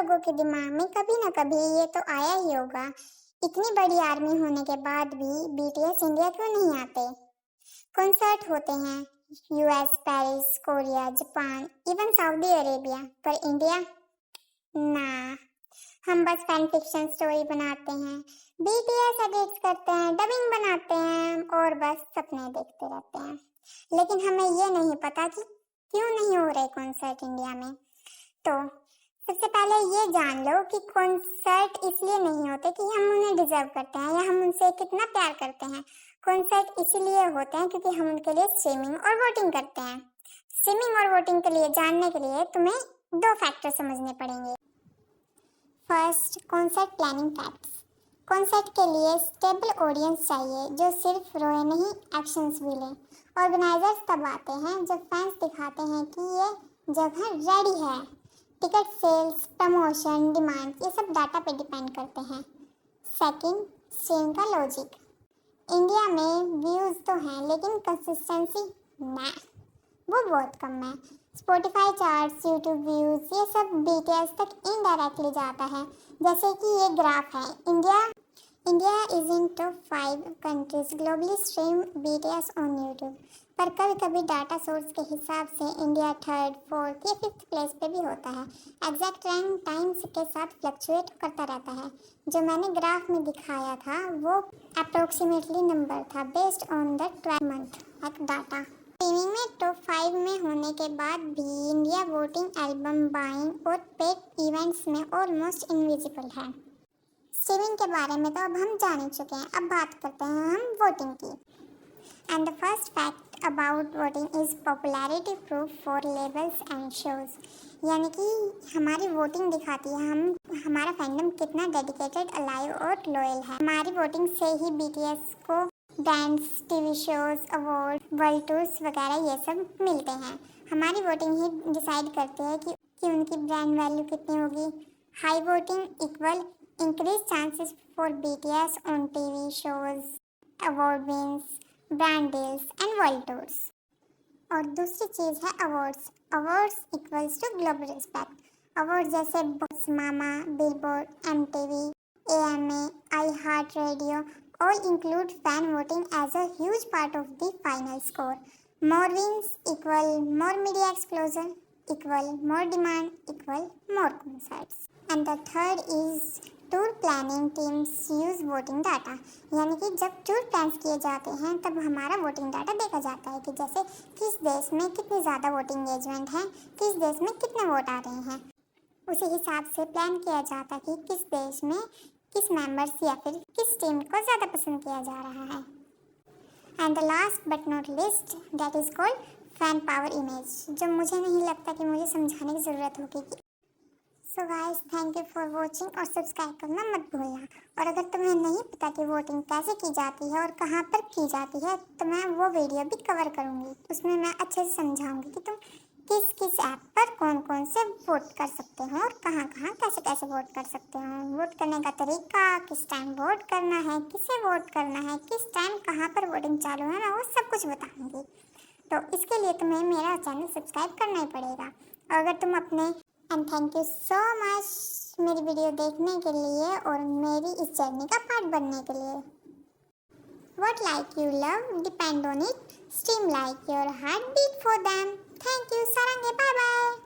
लोगों के दिमाग में कभी ना कभी ये तो आया ही होगा, इतनी बड़ी आर्मी होने के बाद भी बीटीएस इंडिया क्यों नहीं आते। कॉन्सर्ट होते हैं US, Paris, Korea, Japan, even Saudi Arabia, पर इंडिया ना। हम बस फैन फिक्शन स्टोरी बनाते हैं, बीटीएस एडिट्स करते हैं, डबिंग बनाते हैं और बस सपने देखते रहते हैं। लेकिन हमें ये नहीं पता कि क्यों नहीं हो रहे कॉन्सर्ट इंडिया में। तो सबसे पहले ये जान लो कि कॉन्सर्ट इसलिए नहीं होते कि हम उन्हें डिजर्व करते हैं या हम उनसे कितना प्यार करते हैं। कॉन्सर्ट इसलिए होते हैं क्योंकि हम उनके लिए स्ट्रीमिंग और वोटिंग करते हैं। स्ट्रीमिंग और वोटिंग के लिए जानने के लिए तुम्हें 2 फैक्टर समझने पड़ेंगे। First, concert planning facts. Concert के लिए स्टेबल ऑडियंस चाहिए जो सिर्फ रोए नहीं, एक्शंस भी ले। ऑर्गेनाइजर्स तब आते हैं जब फैंस दिखाते हैं कि ये जगह रेडी है। टिकट सेल्स, प्रमोशन, डिमांड, ये सब डाटा पे डिपेंड करते हैं। सेकंड, स्ट्रीम का लॉजिक। इंडिया में व्यूज तो हैं लेकिन कंसिस्टेंसी ना, वो बहुत कम है। स्पॉटिफाई चार्ट्स, यूट्यूब व्यूज, ये सब बीटीएस तक इनडायरेक्टली जाता है। जैसे कि ये ग्राफ है, India is in top 5 countries globally stream BTS on YouTube. पर कभी कभी डाटा सोर्स के हिसाब से इंडिया 3rd, 4th या 5th प्लेस पे भी होता है। एग्जैक्ट रैंक टाइम्स के साथ फ्लक्चुएट करता रहता है। जो मैंने ग्राफ में दिखाया था वो अप्रोक्सीमेटली नंबर था बेस्ड ऑन द 12 मंथ तक डाटा। स्ट्रीमिंग में टॉप 5 में होने के बाद भी इंडिया वोटिंग, एल्बम बाइंग और पेड इवेंट्स में ऑलमोस्ट इनविजिबल है। स्ट्रीमिंग के बारे में तो अब हम जान ही चुके हैं, अब बात करते हैं हम वोटिंग की। And the first fact about voting is popularity proof for labels and shows. यानी कि हमारी वोटिंग दिखाती है हमारा फैंडम कितना डेडिकेटेड, अलाइव और लॉयल है। हमारी वोटिंग से ही बीटीएस को brands, TV shows, award, world tours वगैरह ये सब मिलते हैं। हमारी वोटिंग ही डिसाइड करती है कि उनकी ब्रांड वैल्यू कितनी होगी। High voting equal increase chances for BTS on TV shows, award wins, brand deals and world tours. और दूसरी चीज़ है awards. Awards equals to global respect. Award जैसे box MAMA, Billboard, MTV, AMA, I heart radio all include fan voting as a huge part of the final score. More wins equal more media exposure, equal more demand, equal more concerts. And the third is tour planning teams use voting data. यानी कि जब tour plans किए जाते हैं तब हमारा voting data देखा जाता है कि जैसे किस देश में कितनी ज़्यादा वोटिंग एंगेजमेंट है, किस देश में कितने वोट आ रहे हैं। उसी हिसाब से प्लान किया जाता है कि किस देश में किस मेंबर्स या फिर किस टीम को ज़्यादा पसंद किया जा रहा है। And the last but not list that is called fan power image, जो मुझे नहीं लगता कि मुझे समझाने की ज़रूरत होगी। So guys, thank you for watching और सब्सक्राइब करना मत भूलना। और अगर तुम्हें नहीं पता कि वोटिंग कैसे की जाती है और कहाँ पर की जाती है तो मैं वो वीडियो भी कवर करूँगी। उसमें मैं अच्छे से समझाऊँगी कि तुम किस किस ऐप पर कौन कौन से वोट कर सकते हो और कहाँ कहाँ कैसे कैसे वोट कर सकते हो। वोट करने का तरीका, किस टाइम वोट करना है, किसे वोट करना है, किस टाइम कहाँ पर वोटिंग चालू है, मैं वो सब कुछ बताऊँगी। तो इसके लिए तुम्हें मेरा चैनल सब्सक्राइब करना ही पड़ेगा। और अगर तुम अपने and thank you so much मेरी वीडियो देखने के लिए और मेरी इस जर्नी का पार्ट बनने के लिए। What like you love depend on it. Stream like your heartbeat for them. Thank you, Sarangi. Bye bye.